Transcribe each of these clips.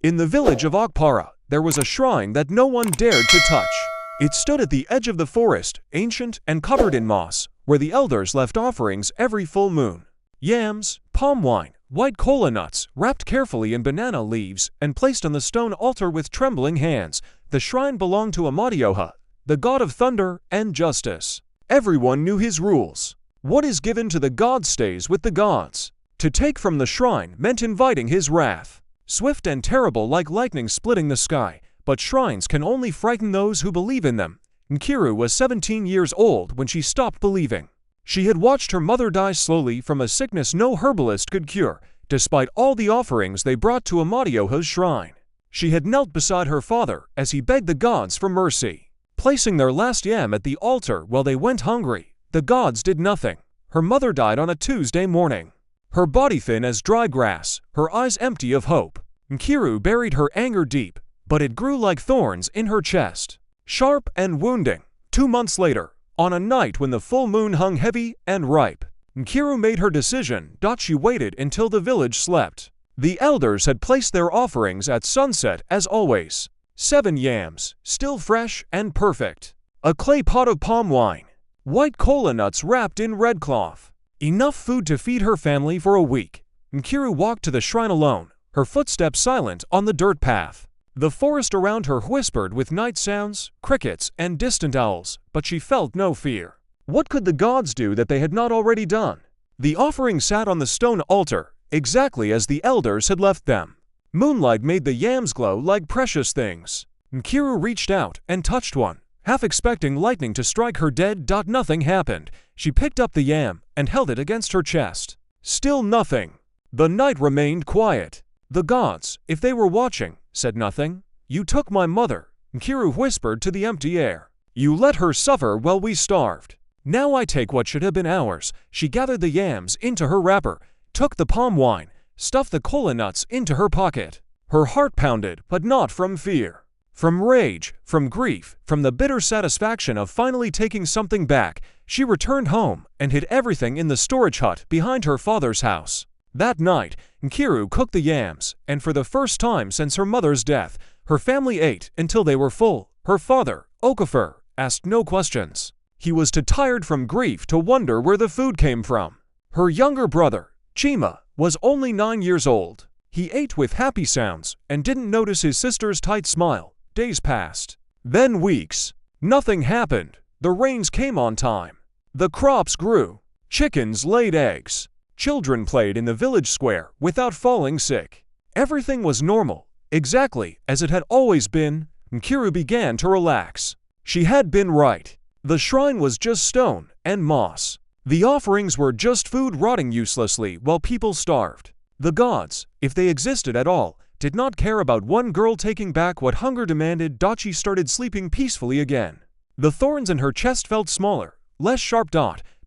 In the village of Okpara, there was a shrine that no one dared to touch. It stood at the edge of the forest, ancient and covered in moss, where the elders left offerings every full moon. Yams, palm wine, white kola nuts, wrapped carefully in banana leaves and placed on the stone altar with trembling hands. The shrine belonged to Amadioha, the god of thunder and justice. Everyone knew his rules. What is given to the gods stays with the gods. To take from the shrine meant inviting his wrath. Swift and terrible like lightning splitting the sky, but shrines can only frighten those who believe in them. Nkiru was 17 years old when she stopped believing. She had watched her mother die slowly from a sickness no herbalist could cure, despite all the offerings they brought to Amadioha's shrine. She had knelt beside her father as he begged the gods for mercy. Placing their last yam at the altar while they went hungry, the gods did nothing. Her mother died on a Tuesday morning. Her body thin as dry grass, her eyes empty of hope. Nkiru buried her anger deep, but it grew like thorns in her chest. Sharp and wounding. 2 months later, on a night when the full moon hung heavy and ripe, Nkiru made her decision. She waited until the village slept. The elders had placed their offerings at sunset as always. 7 yams, still fresh and perfect. A clay pot of palm wine. White kola nuts wrapped in red cloth. Enough food to feed her family for a week. Nkiru walked to the shrine alone, her footsteps silent on the dirt path. The forest around her whispered with night sounds, crickets, and distant owls, but she felt no fear. What could the gods do that they had not already done? The offering sat on the stone altar, exactly as the elders had left them. Moonlight made the yams glow like precious things. Nkiru reached out and touched one, half expecting lightning to strike her dead. Nothing happened. She picked up the yam and held it against her chest. Still nothing. The night remained quiet. The gods, if they were watching, said nothing. You took my mother, Nkiru whispered to the empty air. You let her suffer while we starved. Now I take what should have been ours. She gathered the yams into her wrapper, took the palm wine, stuffed the kola nuts into her pocket. Her heart pounded, but not from fear. From rage, from grief, from the bitter satisfaction of finally taking something back, she returned home and hid everything in the storage hut behind her father's house. That night, Nkiru cooked the yams, and for the first time since her mother's death, her family ate until they were full. Her father, Okafor, asked no questions. He was too tired from grief to wonder where the food came from. Her younger brother, Chima, was only 9 years old. He ate with happy sounds and didn't notice his sister's tight smile. Days passed. Then weeks. Nothing happened. The rains came on time. The crops grew. Chickens laid eggs. Children played in the village square without falling sick. Everything was normal, exactly as it had always been. Nkiru began to relax. She had been right. The shrine was just stone and moss. The offerings were just food rotting uselessly while people starved. The gods, if they existed at all, did not care about one girl taking back what hunger demanded. She started sleeping peacefully again. The thorns in her chest felt smaller, less sharp.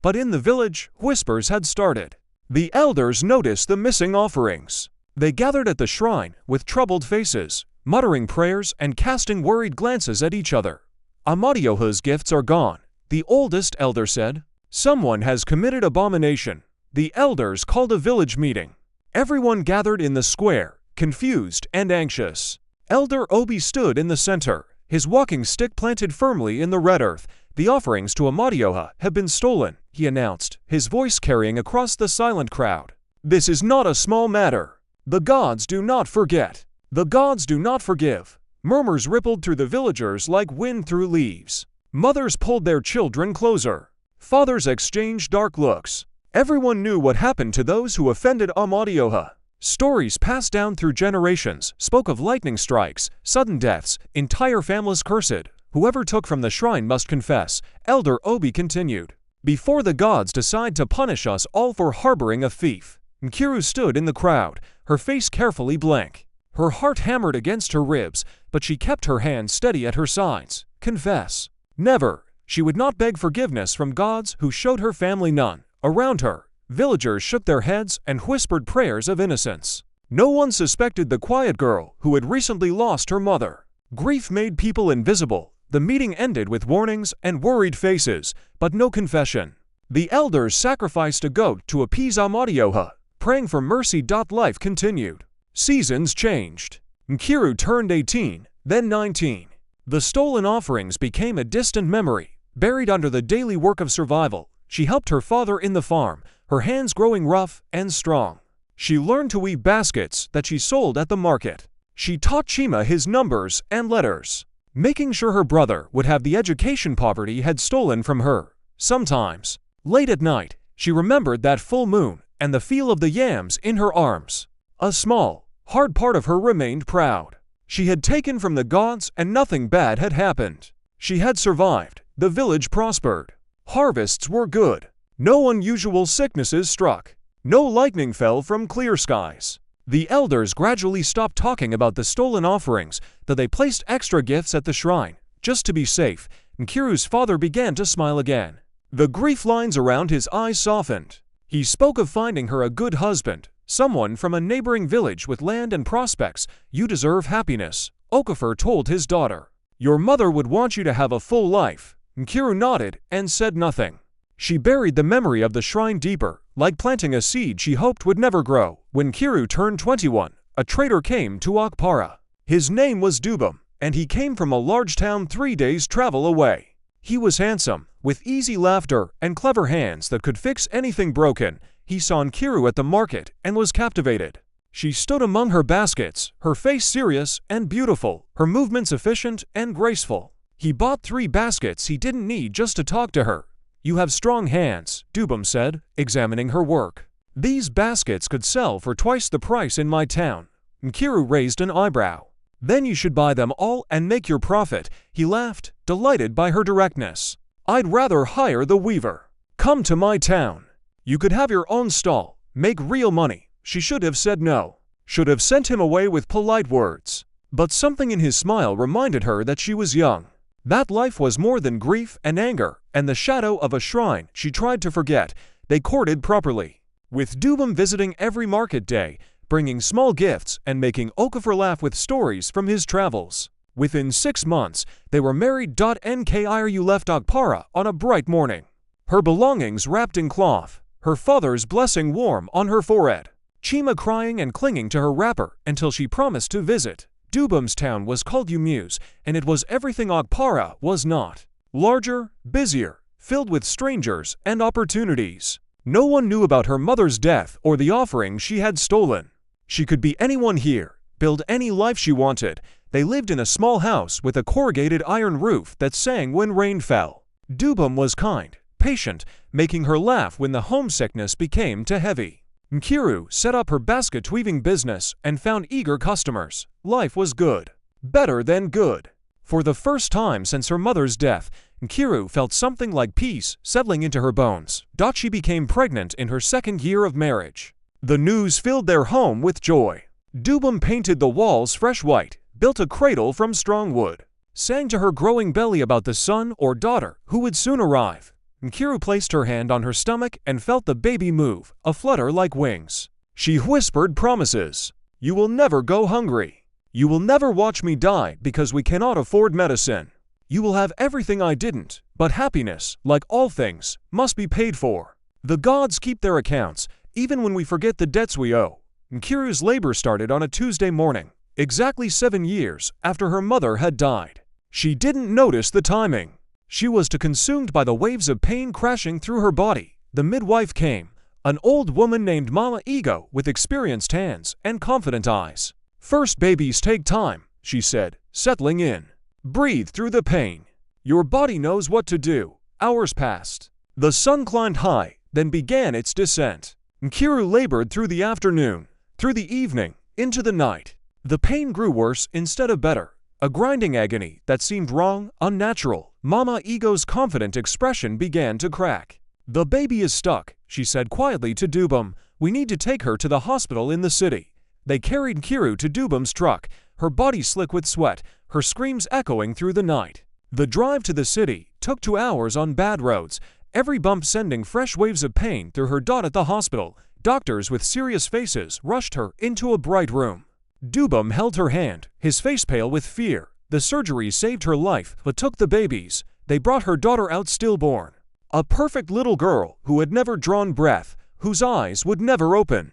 But in the village, whispers had started. The elders noticed the missing offerings. They gathered at the shrine with troubled faces, muttering prayers and casting worried glances at each other. Amadioha's gifts are gone, the oldest elder said. Someone has committed abomination. The elders called a village meeting. Everyone gathered in the square, confused and anxious. Elder Obi stood in the center, his walking stick planted firmly in the red earth. The offerings to Amadioha have been stolen, he announced, his voice carrying across the silent crowd. This is not a small matter. The gods do not forget. The gods do not forgive. Murmurs rippled through the villagers like wind through leaves. Mothers pulled their children closer. Fathers exchanged dark looks. Everyone knew what happened to those who offended Amadioha. Stories passed down through generations spoke of lightning strikes, sudden deaths, entire families cursed. Whoever took from the shrine must confess, Elder Obi continued. Before the gods decide to punish us all for harboring a thief. Nkiru stood in the crowd, her face carefully blank. Her heart hammered against her ribs, but she kept her hands steady at her sides. Confess. Never. She would not beg forgiveness from gods who showed her family none. Around her, villagers shook their heads and whispered prayers of innocence. No one suspected the quiet girl who had recently lost her mother. Grief made people invisible. The meeting ended with warnings and worried faces, but no confession. The elders sacrificed a goat to appease Amadioha, praying for mercy. Life continued. Seasons changed. Nkiru turned 18, then 19. The stolen offerings became a distant memory, buried under the daily work of survival. She helped her father in the farm, her hands growing rough and strong. She learned to weave baskets that she sold at the market. She taught Chima his numbers and letters, making sure her brother would have the education poverty had stolen from her. Sometimes, late at night, she remembered that full moon and the feel of the yams in her arms. A small, hard part of her remained proud. She had taken from the gods and nothing bad had happened. She had survived. The village prospered. Harvests were good. No unusual sicknesses struck. No lightning fell from clear skies. The elders gradually stopped talking about the stolen offerings, though they placed extra gifts at the shrine. Just to be safe, Nkiru's father began to smile again. The grief lines around his eyes softened. He spoke of finding her a good husband, someone from a neighboring village with land and prospects. You deserve happiness, Okafor told his daughter. Your mother would want you to have a full life. Nkiru nodded and said nothing. She buried the memory of the shrine deeper, like planting a seed she hoped would never grow. When Nkiru turned 21, a trader came to Okpara. His name was Dubum, and he came from a large town 3 days' travel away. He was handsome, with easy laughter and clever hands that could fix anything broken. He saw Nkiru at the market and was captivated. She stood among her baskets, her face serious and beautiful, her movements efficient and graceful. He bought 3 baskets he didn't need just to talk to her. You have strong hands, Dubum said, examining her work. These baskets could sell for twice the price in my town. Nkiru raised an eyebrow. Then you should buy them all and make your profit. He laughed, delighted by her directness. I'd rather hire the weaver. Come to my town. You could have your own stall, make real money. She should have said no. Should have sent him away with polite words. But something in his smile reminded her that she was young. That life was more than grief and anger, and the shadow of a shrine she tried to forget. They courted properly, with Dubum visiting every market day, bringing small gifts and making Okafor laugh with stories from his travels. Within 6 months, they were married. Nkiru left Okpara on a bright morning, her belongings wrapped in cloth, her father's blessing warm on her forehead, Chima crying and clinging to her wrapper until she promised to visit. Dubum's town was called Umuse, and it was everything Okpara was not. Larger, busier, filled with strangers and opportunities. No one knew about her mother's death or the offering she had stolen. She could be anyone here, build any life she wanted. They lived in a small house with a corrugated iron roof that sang when rain fell. Dubum was kind, patient, making her laugh when the homesickness became too heavy. Nkiru set up her basket weaving business and found eager customers. Life was good. Better than good. For the first time since her mother's death, Nkiru felt something like peace settling into her bones. She became pregnant in her 2nd year of marriage. The news filled their home with joy. Dubum painted the walls fresh white, built a cradle from strong wood, sang to her growing belly about the son or daughter who would soon arrive. Nkiru placed her hand on her stomach and felt the baby move, a flutter like wings. She whispered promises. You will never go hungry. You will never watch me die because we cannot afford medicine. You will have everything I didn't, but happiness, like all things, must be paid for. The gods keep their accounts, even when we forget the debts we owe. Nkiru's labor started on a Tuesday morning, exactly 7 years after her mother had died. She didn't notice the timing. She was too consumed by the waves of pain crashing through her body. The midwife came, an old woman named Mama Ego with experienced hands and confident eyes. First babies take time, she said, settling in. Breathe through the pain. Your body knows what to do. Hours passed. The sun climbed high, then began its descent. Nkiru labored through the afternoon, through the evening, into the night. The pain grew worse instead of better. A grinding agony that seemed wrong, unnatural. Mama Ego's confident expression began to crack. The baby is stuck, she said quietly to Dubum. We need to take her to the hospital in the city. They carried Nkiru to Dubum's truck, her body slick with sweat, her screams echoing through the night. The drive to the city took 2 hours on bad roads, every bump sending fresh waves of pain through her. At the hospital, doctors with serious faces rushed her into a bright room. Dubum held her hand, his face pale with fear. The surgery saved her life, but took the babies. They brought her daughter out stillborn. A perfect little girl who had never drawn breath, whose eyes would never open.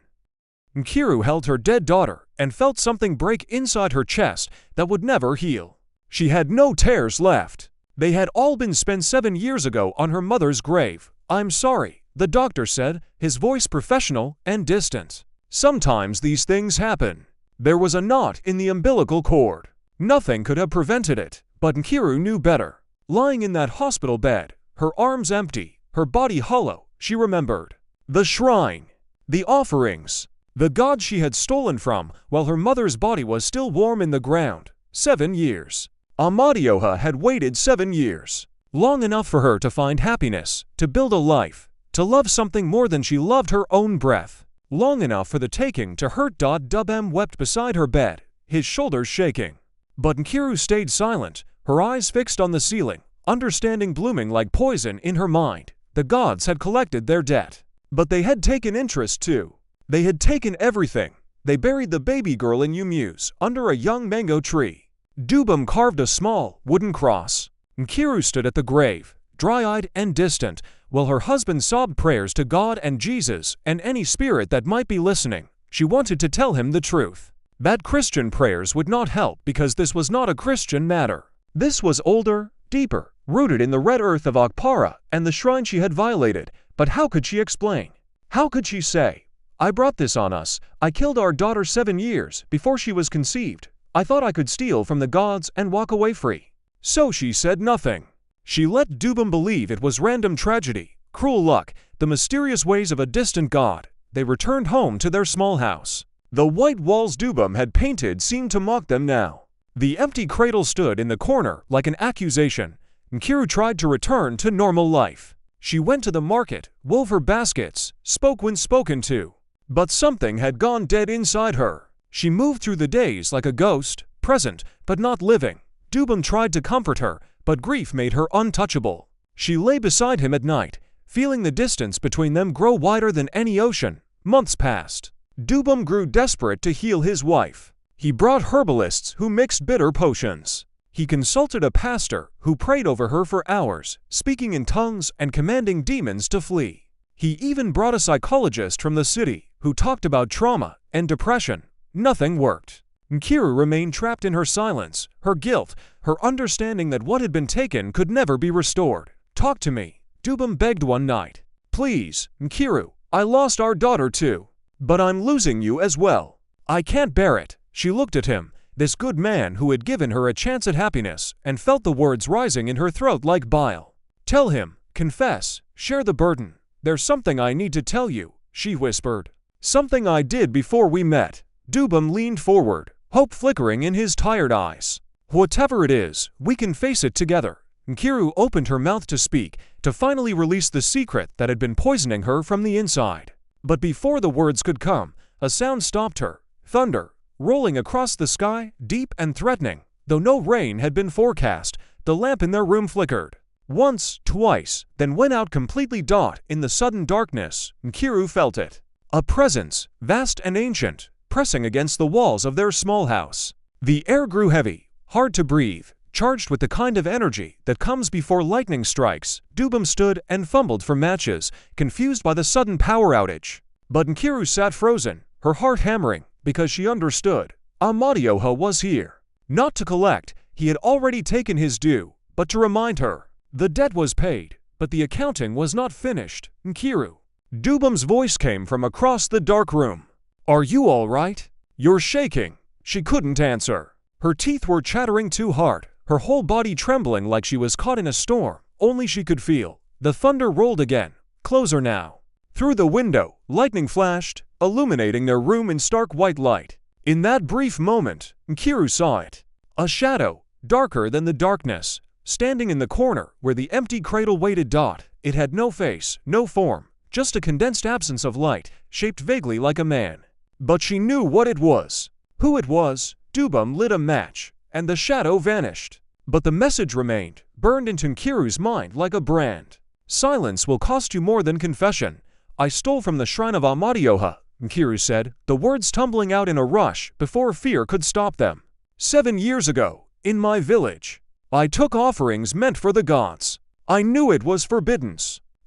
Nkiru held her dead daughter and felt something break inside her chest that would never heal. She had no tears left. They had all been spent 7 years ago on her mother's grave. "I'm sorry," the doctor said, his voice professional and distant. "Sometimes these things happen." There was a knot in the umbilical cord. Nothing could have prevented it, but Nkiru knew better. Lying in that hospital bed, her arms empty, her body hollow, she remembered. The shrine. The offerings. The god she had stolen from while her mother's body was still warm in the ground. 7 years. Amadioha had waited 7 years. Long enough for her to find happiness, to build a life, to love something more than she loved her own breath. Long enough for the taking to hurt. Dubem wept beside her bed, his shoulders shaking. But Nkiru stayed silent, her eyes fixed on the ceiling, understanding blooming like poison in her mind. The gods had collected their debt. But they had taken interest too. They had taken everything. They buried the baby girl in Umuse, under a young mango tree. Dubem carved a small, wooden cross. Nkiru stood at the grave, dry-eyed and distant, while her husband sobbed prayers to God and Jesus and any spirit that might be listening. She wanted to tell him the truth. That Christian prayers would not help because this was not a Christian matter. This was older, deeper, rooted in the red earth of Akpara and the shrine she had violated. But how could she explain? How could she say, "I brought this on us. I killed our daughter 7 years before she was conceived. I thought I could steal from the gods and walk away free." So she said nothing. She let Dubem believe it was random tragedy, cruel luck, the mysterious ways of a distant god. They returned home to their small house. The white walls Dubem had painted seemed to mock them now. The empty cradle stood in the corner like an accusation. Nkiru tried to return to normal life. She went to the market, wove her baskets, spoke when spoken to. But something had gone dead inside her. She moved through the days like a ghost, present but not living. Dubem tried to comfort her, but grief made her untouchable. She lay beside him at night, feeling the distance between them grow wider than any ocean. Months passed. Dubem grew desperate to heal his wife. He brought herbalists who mixed bitter potions. He consulted a pastor who prayed over her for hours, speaking in tongues and commanding demons to flee. He even brought a psychologist from the city who talked about trauma and depression. Nothing worked. Nkiru remained trapped in her silence, her guilt, her understanding that what had been taken could never be restored. "Talk to me," Dubem begged one night. "Please, Nkiru, I lost our daughter too. But I'm losing you as well. I can't bear it." She looked at him, this good man who had given her a chance at happiness, and felt the words rising in her throat like bile. "Tell him, confess, share the burden. There's something I need to tell you," she whispered. "Something I did before we met." Dubem leaned forward, hope flickering in his tired eyes. "Whatever it is, we can face it together." Nkiru opened her mouth to speak, to finally release the secret that had been poisoning her from the inside. But before the words could come, a sound stopped her. Thunder, rolling across the sky, deep and threatening. Though no rain had been forecast, the lamp in their room flickered. Once, twice, then went out completely. In the sudden darkness, Nkiru felt it. A presence, vast and ancient, pressing against the walls of their small house. The air grew heavy, hard to breathe, charged with the kind of energy that comes before lightning strikes. Dubem stood and fumbled for matches, confused by the sudden power outage. But Nkiru sat frozen, her heart hammering, because she understood. Amadioha was here. Not to collect, he had already taken his due, but to remind her. The debt was paid, but the accounting was not finished. "Nkiru." Dubem's voice came from across the dark room. "Are you all right? You're shaking." She couldn't answer. Her teeth were chattering too hard, her whole body trembling like she was caught in a storm. Only she could feel. The thunder rolled again, closer now. Through the window, lightning flashed, illuminating their room in stark white light. In that brief moment, Nkiru saw it. A shadow, darker than the darkness, standing in the corner where the empty cradle waited. It had no face, no form, just a condensed absence of light, shaped vaguely like a man. But she knew what it was. Who it was. Dubem lit a match, and the shadow vanished. But the message remained, burned into Nkiru's mind like a brand. "Silence will cost you more than confession. I stole from the shrine of Amadioha," Nkiru said, the words tumbling out in a rush before fear could stop them. 7 years ago, in my village, I took offerings meant for the gods. I knew it was forbidden.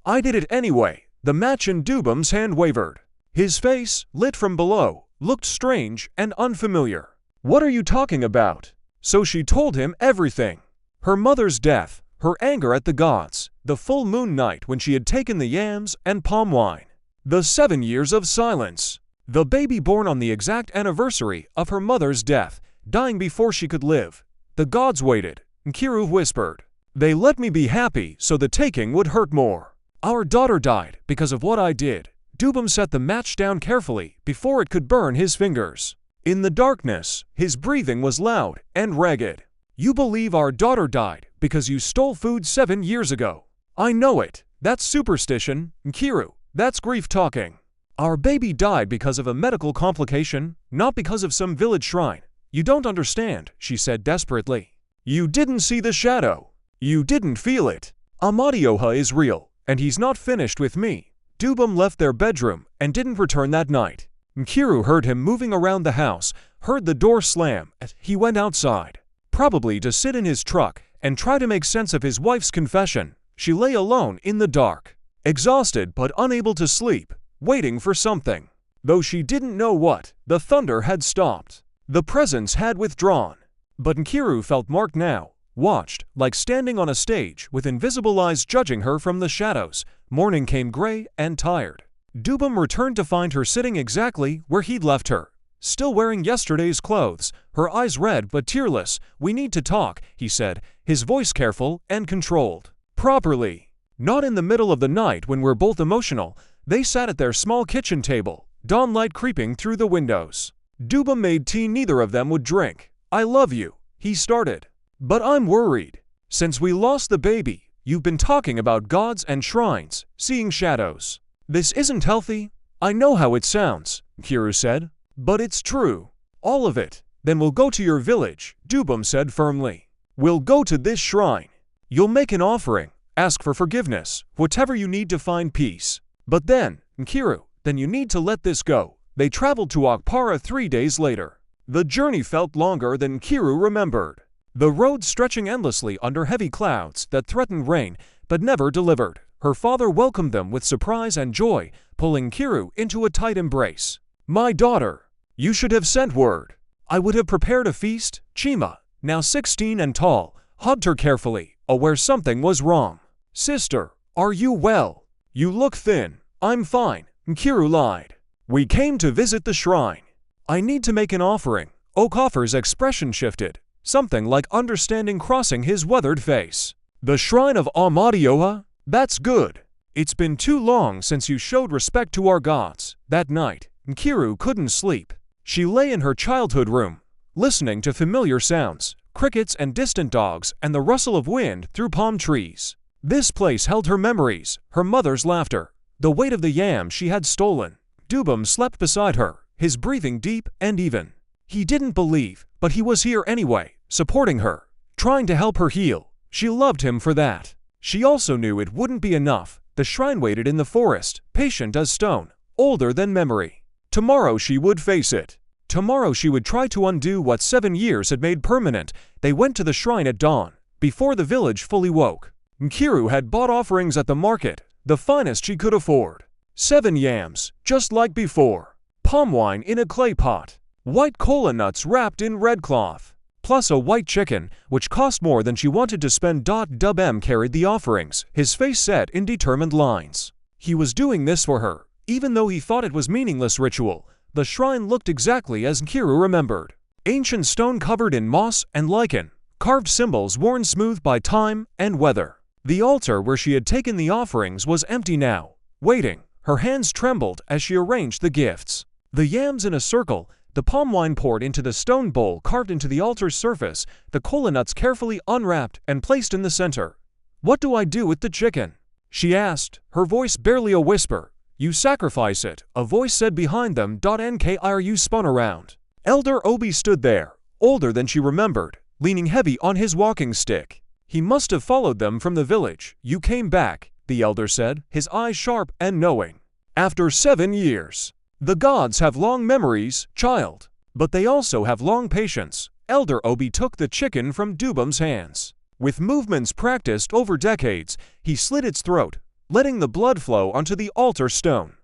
I did it anyway." The match in Dubem's hand wavered. His face, lit from below, looked strange and unfamiliar. "What are you talking about?" So she told him everything. Her mother's death, her anger at the gods, the full moon night when she had taken the yams and palm wine, the 7 years of silence, the baby born on the exact anniversary of her mother's death, dying before she could live. The gods waited, Nkiru whispered. They let me be happy so the taking would hurt more. Our daughter died because of what I did. Dubum set the match down carefully before it could burn his fingers. In the darkness, his breathing was loud and ragged. You believe our daughter died because you stole food 7 years ago. I know it. That's superstition, Nkiru. That's grief talking. Our baby died because of a medical complication, not because of some village shrine. You don't understand, she said desperately. You didn't see the shadow. You didn't feel it. Amadioha is real, and he's not finished with me. Dubum left their bedroom and didn't return that night. Nkiru heard him moving around the house, heard the door slam as he went outside, probably to sit in his truck and try to make sense of his wife's confession. She lay alone in the dark, exhausted but unable to sleep, waiting for something. Though she didn't know what, the thunder had stopped. The presence had withdrawn. But Nkiru felt marked now, watched, like standing on a stage with invisible eyes judging her from the shadows. Morning came gray and tired. Dubum returned to find her sitting exactly where he'd left her, still wearing yesterday's clothes, her eyes red but tearless. "We need to talk," he said, his voice careful and controlled. "Properly. Not in the middle of the night when we're both emotional." They sat at their small kitchen table, dawnlight creeping through the windows. Dubum made tea neither of them would drink. "I love you," he started. "But I'm worried. Since we lost the baby, you've been talking about gods and shrines, seeing shadows. This isn't healthy." "I know how it sounds," Nkiru said. "But it's true. All of it." "Then we'll go to your village," Dubum said firmly. "We'll go to this shrine. You'll make an offering, ask for forgiveness, whatever you need to find peace. But then, Nkiru, then you need to let this go." They traveled to Akpara 3 days later. The journey felt longer than Nkiru remembered. The road stretching endlessly under heavy clouds that threatened rain but never delivered. Her father welcomed them with surprise and joy, pulling Nkiru into a tight embrace. "My daughter, you should have sent word. I would have prepared a feast." Chima, now 16 and tall, hugged her carefully, aware something was wrong. "Sister, are you well? You look thin." "I'm fine," Nkiru lied. "We came to visit the shrine. I need to make an offering." Okafor's expression shifted, something like understanding crossing his weathered face. "The shrine of Amadioha? That's good. It's been too long since you showed respect to our gods." That night, Nkiru couldn't sleep. She lay in her childhood room, listening to familiar sounds, crickets and distant dogs and the rustle of wind through palm trees. This place held her memories, her mother's laughter, the weight of the yam she had stolen. Dubum slept beside her, his breathing deep and even. He didn't believe, but he was here anyway, supporting her, trying to help her heal. She loved him for that. She also knew it wouldn't be enough. The shrine waited in the forest, patient as stone, older than memory. Tomorrow she would face it. Tomorrow she would try to undo what 7 years had made permanent. They went to the shrine at dawn, before the village fully woke. Nkiru had bought offerings at the market, the finest she could afford. 7 yams, just like before. Palm wine in a clay pot. White kola nuts wrapped in red cloth. Plus a white chicken, which cost more than she wanted to spend. Dubem carried the offerings, his face set in determined lines. He was doing this for her, even though he thought it was meaningless ritual. The shrine looked exactly as Nkiru remembered. Ancient stone covered in moss and lichen, carved symbols worn smooth by time and weather. The altar where she had taken the offerings was empty now, waiting. Her hands trembled as she arranged the gifts. The yams in a circle, the palm wine poured into the stone bowl carved into the altar's surface, the kola nuts carefully unwrapped and placed in the center. "What do I do with the chicken?" she asked, her voice barely a whisper. "You sacrifice it," a voice said behind them. Nkiru spun around. Elder Obi stood there, older than she remembered, leaning heavy on his walking stick. He must have followed them from the village. "You came back," the elder said, his eyes sharp and knowing. "After 7 years. The gods have long memories, child, but they also have long patience." Elder Obi took the chicken from Dubum's hands. With movements practiced over decades, he slit its throat, letting the blood flow onto the altar stone.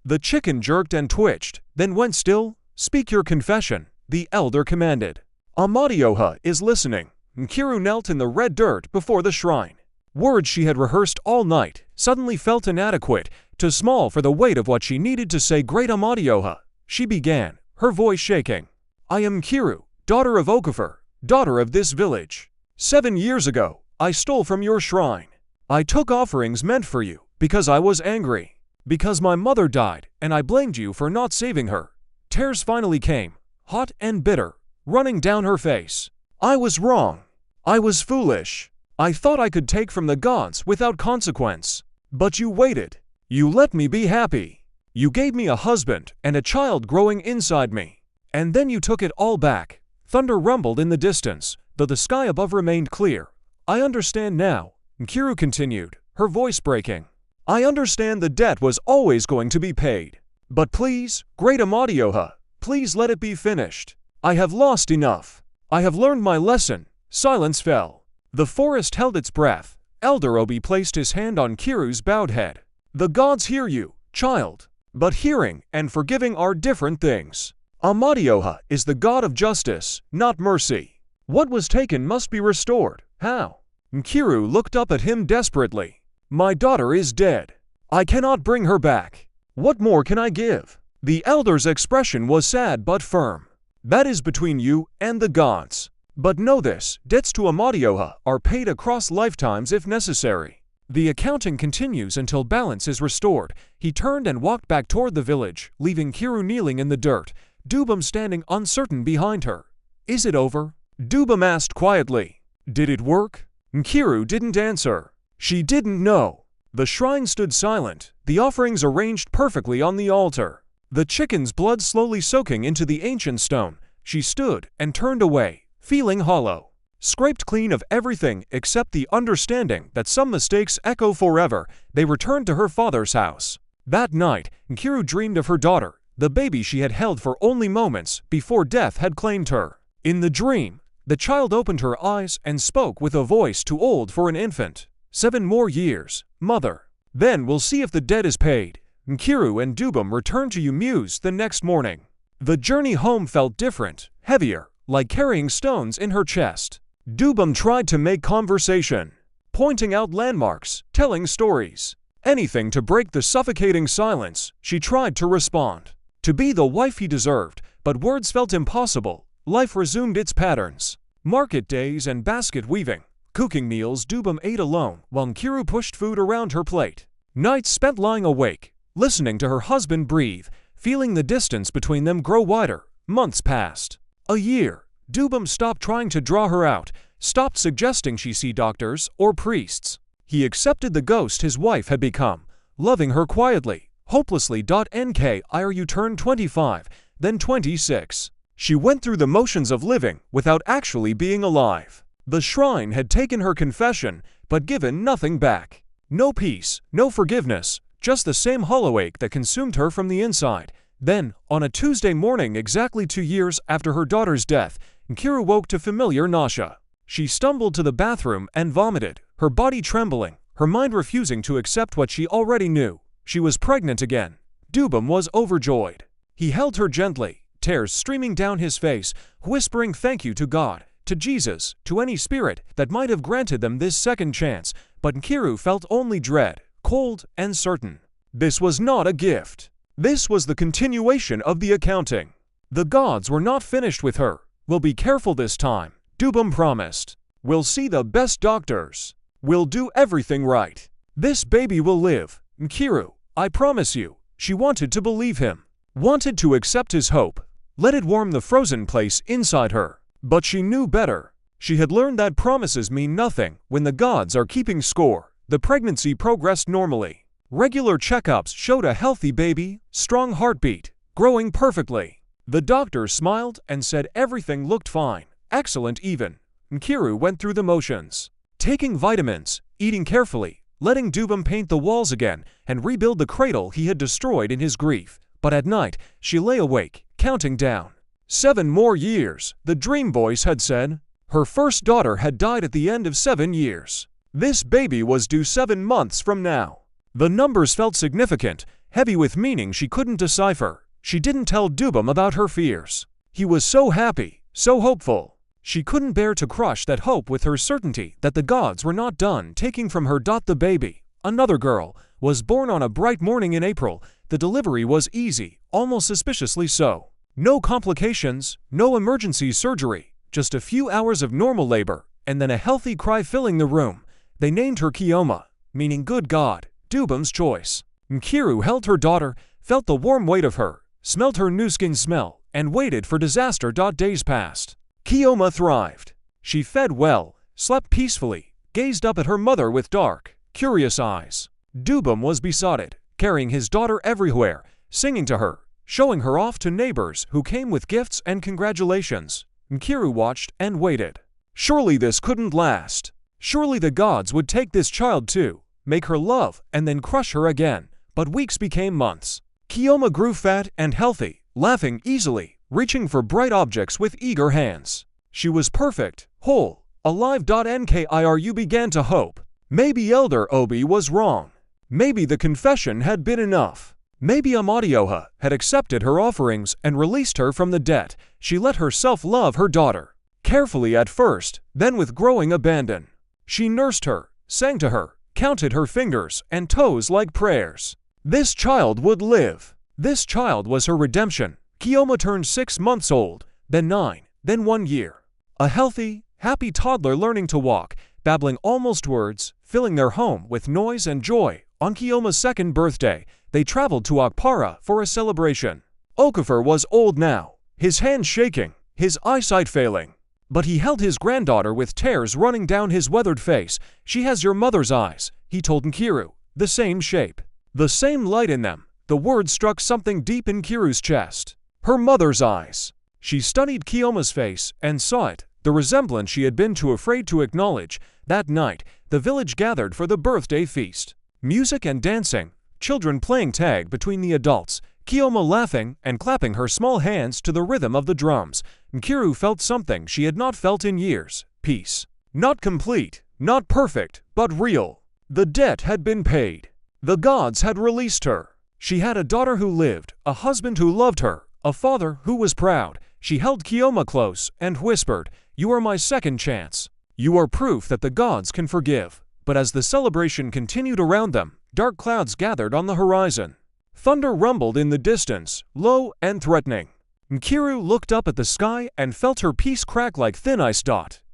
The chicken jerked and twitched, then went still. "Speak your confession," the elder commanded. "Amadioha is listening." Nkiru knelt in the red dirt before the shrine. Words she had rehearsed all night suddenly felt inadequate, too small for the weight of what she needed to say. "Great Amadioha," she began, her voice shaking. "I am Nkiru, daughter of Okafor, daughter of this village. 7 years ago, I stole from your shrine. I took offerings meant for you because I was angry. Because my mother died, and I blamed you for not saving her." Tears finally came, hot and bitter, running down her face. "I was wrong. I was foolish. I thought I could take from the gods without consequence. But you waited. You let me be happy. You gave me a husband and a child growing inside me. And then you took it all back." Thunder rumbled in the distance, though the sky above remained clear. "I understand now," Nkiru continued, her voice breaking. "I understand the debt was always going to be paid. But please, great Amadioha, please let it be finished. I have lost enough. I have learned my lesson." Silence fell. The forest held its breath. Elder Obi placed his hand on Kiru's bowed head. "The gods hear you, child. But hearing and forgiving are different things. Amadioha is the god of justice, not mercy. What was taken must be restored. How?" Nkiru looked up at him desperately. "My daughter is dead. I cannot bring her back. What more can I give?" The elder's expression was sad but firm. "That is between you and the gods. But know this, debts to Amadioha are paid across lifetimes if necessary. The accounting continues until balance is restored." He turned and walked back toward the village, leaving Kiru kneeling in the dirt, Dubam standing uncertain behind her. "Is it over?" Dubam asked quietly. "Did it work?" Nkiru didn't answer. She didn't know. The shrine stood silent, the offerings arranged perfectly on the altar, the chicken's blood slowly soaking into the ancient stone. She stood and turned away, feeling hollow, scraped clean of everything except the understanding that some mistakes echo forever. They returned to her father's house. That night, Nkiru dreamed of her daughter, the baby she had held for only moments before death had claimed her. In the dream, the child opened her eyes and spoke with a voice too old for an infant. 7 more years, mother. Then we'll see if the debt is paid." Nkiru and Dubam returned to Umuse the next morning. The journey home felt different, heavier, like carrying stones in her chest. Dubam tried to make conversation, pointing out landmarks, telling stories. Anything to break the suffocating silence. She tried to respond, to be the wife he deserved, but words felt impossible. Life resumed its patterns. Market days and basket weaving. Cooking meals Dubam ate alone while Nkiru pushed food around her plate. Nights spent lying awake, listening to her husband breathe, feeling the distance between them grow wider. Months passed. A year. Dubam stopped trying to draw her out, stopped suggesting she see doctors or priests. He accepted the ghost his wife had become, loving her quietly, hopelessly. Nkiru turned 25, then 26. She went through the motions of living without actually being alive. The shrine had taken her confession, but given nothing back. No peace, no forgiveness, just the same hollow ache that consumed her from the inside. Then, on a Tuesday morning exactly 2 years after her daughter's death, Nkiru woke to familiar nausea. She stumbled to the bathroom and vomited, her body trembling, her mind refusing to accept what she already knew. She was pregnant again. Dubam was overjoyed. He held her gently, tears streaming down his face, whispering thank you to God, to Jesus, to any spirit that might have granted them this second chance. But Nkiru felt only dread, cold and certain. This was not a gift. This was the continuation of the accounting. The gods were not finished with her. "We'll be careful this time," Dubam promised. "We'll see the best doctors. We'll do everything right. This baby will live, Nkiru, I promise you." She wanted to believe him, wanted to accept his hope, let it warm the frozen place inside her. But she knew better. She had learned that promises mean nothing when the gods are keeping score. The pregnancy progressed normally. Regular checkups showed a healthy baby, strong heartbeat, growing perfectly. The doctor smiled and said everything looked fine, excellent even. Nkiru went through the motions, taking vitamins, eating carefully, letting Dubam paint the walls again and rebuild the cradle he had destroyed in his grief. But at night, she lay awake, counting down. 7 more years, the dream voice had said. Her first daughter had died at the end of 7 years. This baby was due 7 months from now. The numbers felt significant, heavy with meaning she couldn't decipher. She didn't tell Dubum about her fears. He was so happy, so hopeful. She couldn't bear to crush that hope with her certainty that the gods were not done taking from her. The baby, another girl, was born on a bright morning in April. The delivery was easy, almost suspiciously so. No complications, no emergency surgery, just a few hours of normal labor, and then a healthy cry filling the room. They named her Kioma, meaning good God, Dubum's choice. Nkiru held her daughter, felt the warm weight of her, smelled her new skin smell, and waited for disaster. Days passed. Kioma thrived. She fed well, slept peacefully, gazed up at her mother with dark, curious eyes. Dubum was besotted, carrying his daughter everywhere, singing to her, showing her off to neighbors who came with gifts and congratulations. Nkiru watched and waited. Surely this couldn't last. Surely the gods would take this child too, make her love, and then crush her again. But weeks became months. Kioma grew fat and healthy, laughing easily, reaching for bright objects with eager hands. She was perfect, whole, alive. Nkiru began to hope. Maybe Elder Obi was wrong. Maybe the confession had been enough. Maybe Amadioha had accepted her offerings and released her from the debt. She let herself love her daughter. Carefully at first, then with growing abandon. She nursed her, sang to her, counted her fingers and toes like prayers. This child would live. This child was her redemption. Kioma turned 6 months old, then 9, then 1 year. A healthy, happy toddler learning to walk, babbling almost words, filling their home with noise and joy. On Kioma's 2nd birthday, they traveled to Akpara for a celebration. Okafor was old now, his hands shaking, his eyesight failing. But he held his granddaughter with tears running down his weathered face. She has your mother's eyes, he told Nkiru, the same shape, the same light in them. The words struck something deep in Nkiru's chest. Her mother's eyes. She studied Kioma's face and saw it, the resemblance she had been too afraid to acknowledge. That night, the village gathered for the birthday feast. Music and dancing, children playing tag between the adults, Kioma laughing and clapping her small hands to the rhythm of the drums. Nkiru felt something she had not felt in years, peace. Not complete, not perfect, but real. The debt had been paid. The gods had released her. She had a daughter who lived, a husband who loved her, a father who was proud. She held Kioma close and whispered, "You are my second chance. You are proof that the gods can forgive." But as the celebration continued around them, dark clouds gathered on the horizon. Thunder rumbled in the distance, low and threatening. Nkiru looked up at the sky and felt her peace crack like thin ice.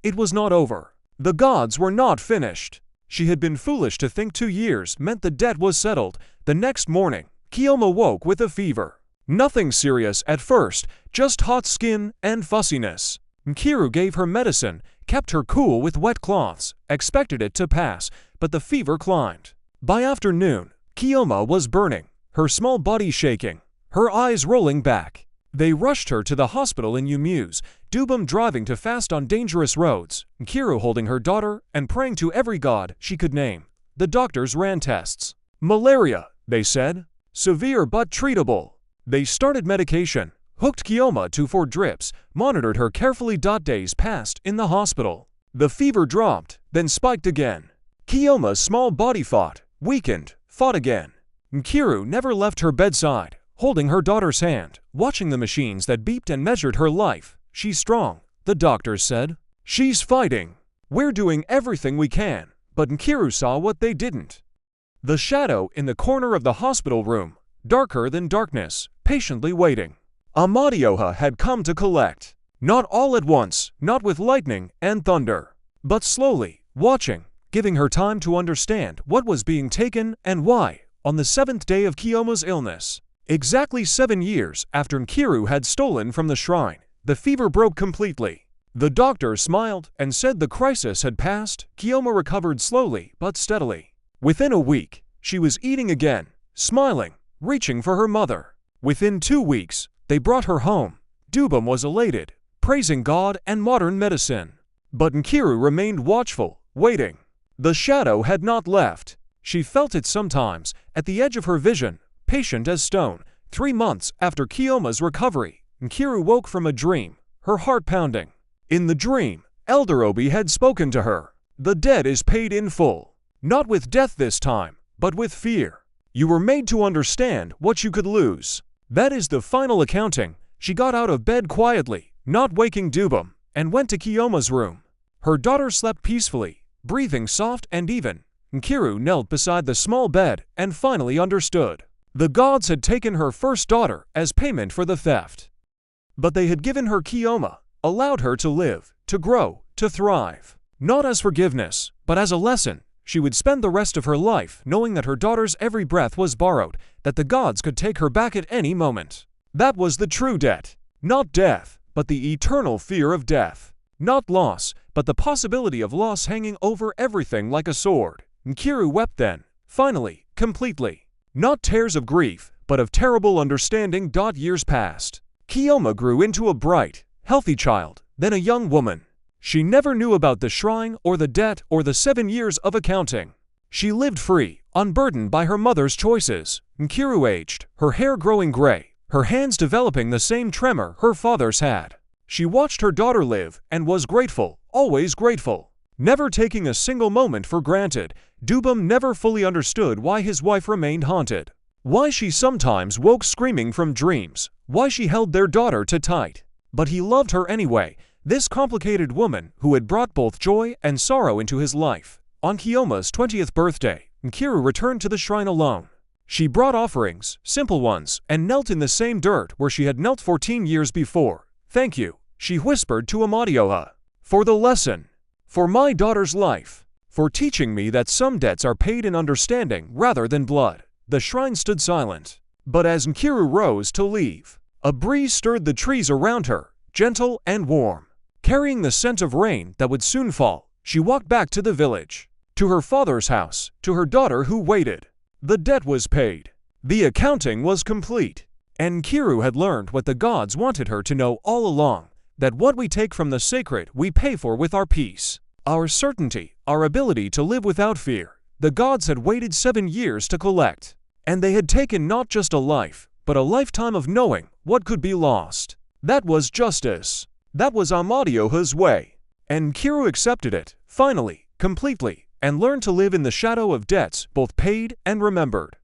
It was not over. The gods were not finished. She had been foolish to think 2 years meant the debt was settled. The next morning, Kioma woke with a fever. Nothing serious at first, just hot skin and fussiness. Nkiru gave her medicine, kept her cool with wet cloths, expected it to pass, but the fever climbed. By afternoon, Kioma was burning, her small body shaking, her eyes rolling back. They rushed her to the hospital in Umuse, Dubum driving too fast on dangerous roads, Nkiru holding her daughter and praying to every god she could name. The doctors ran tests. Malaria, they said. Severe but treatable. They started medication, hooked Kioma to 4 drips, monitored her carefully. Days passed in the hospital. The fever dropped, then spiked again. Kioma's small body fought, weakened, fought again. Nkiru never left her bedside, holding her daughter's hand, watching the machines that beeped and measured her life. She's strong, the doctors said. She's fighting. We're doing everything we can, but Nkiru saw what they didn't. The shadow in the corner of the hospital room, darker than darkness, patiently waiting. Amadioha had come to collect. Not all at once, not with lightning and thunder, but slowly, watching, giving her time to understand what was being taken and why. On the 7th day of Kioma's illness, exactly 7 years after Nkiru had stolen from the shrine, the fever broke completely. The doctor smiled and said the crisis had passed. Kioma recovered slowly but steadily. Within a week, she was eating again, smiling, reaching for her mother. Within 2 weeks, they brought her home. Dubum was elated, praising God and modern medicine. But Nkiru remained watchful, waiting. The shadow had not left. She felt it sometimes, at the edge of her vision, patient as stone. 3 months after Kioma's recovery, Nkiru woke from a dream, her heart pounding. In the dream, Elder Obi had spoken to her. The debt is paid in full. Not with death this time, but with fear. You were made to understand what you could lose. That is the final accounting. She got out of bed quietly, not waking Dubum, and went to Kiyoma's room. Her daughter slept peacefully, breathing soft and even. Nkiru knelt beside the small bed and finally understood. The gods had taken her first daughter as payment for the theft. But they had given her Kiyoma, allowed her to live, to grow, to thrive. Not as forgiveness, but as a lesson. She would spend the rest of her life knowing that her daughter's every breath was borrowed, that the gods could take her back at any moment. That was the true debt. Not death, but the eternal fear of death. Not loss, but the possibility of loss hanging over everything like a sword. Nkiru wept then, finally, completely. Not tears of grief, but of terrible understanding. Years passed. Kiyoma grew into a bright, healthy child, then a young woman. She never knew about the shrine or the debt or the 7 years of accounting. She lived free, unburdened by her mother's choices. Nkiru aged, her hair growing gray, her hands developing the same tremor her father's had. She watched her daughter live and was grateful, always grateful. Never taking a single moment for granted, Dubum never fully understood why his wife remained haunted. Why she sometimes woke screaming from dreams. Why she held their daughter too tight. But he loved her anyway, this complicated woman who had brought both joy and sorrow into his life. On Kiyoma's 20th birthday, Nkiru returned to the shrine alone. She brought offerings, simple ones, and knelt in the same dirt where she had knelt 14 years before. "Thank you," she whispered to Amadioha, "for the lesson, for my daughter's life, for teaching me that some debts are paid in understanding rather than blood." The shrine stood silent. But as Nkiru rose to leave, a breeze stirred the trees around her, gentle and warm. Carrying the scent of rain that would soon fall, she walked back to the village, to her father's house, to her daughter who waited. The debt was paid. The accounting was complete. And Nkiru had learned what the gods wanted her to know all along, that what we take from the sacred we pay for with our peace, our certainty, our ability to live without fear. The gods had waited 7 years to collect, and they had taken not just a life, but a lifetime of knowing what could be lost. That was justice. That was Amadioha's way. And Nkiru accepted it, finally, completely, and learned to live in the shadow of debts both paid and remembered.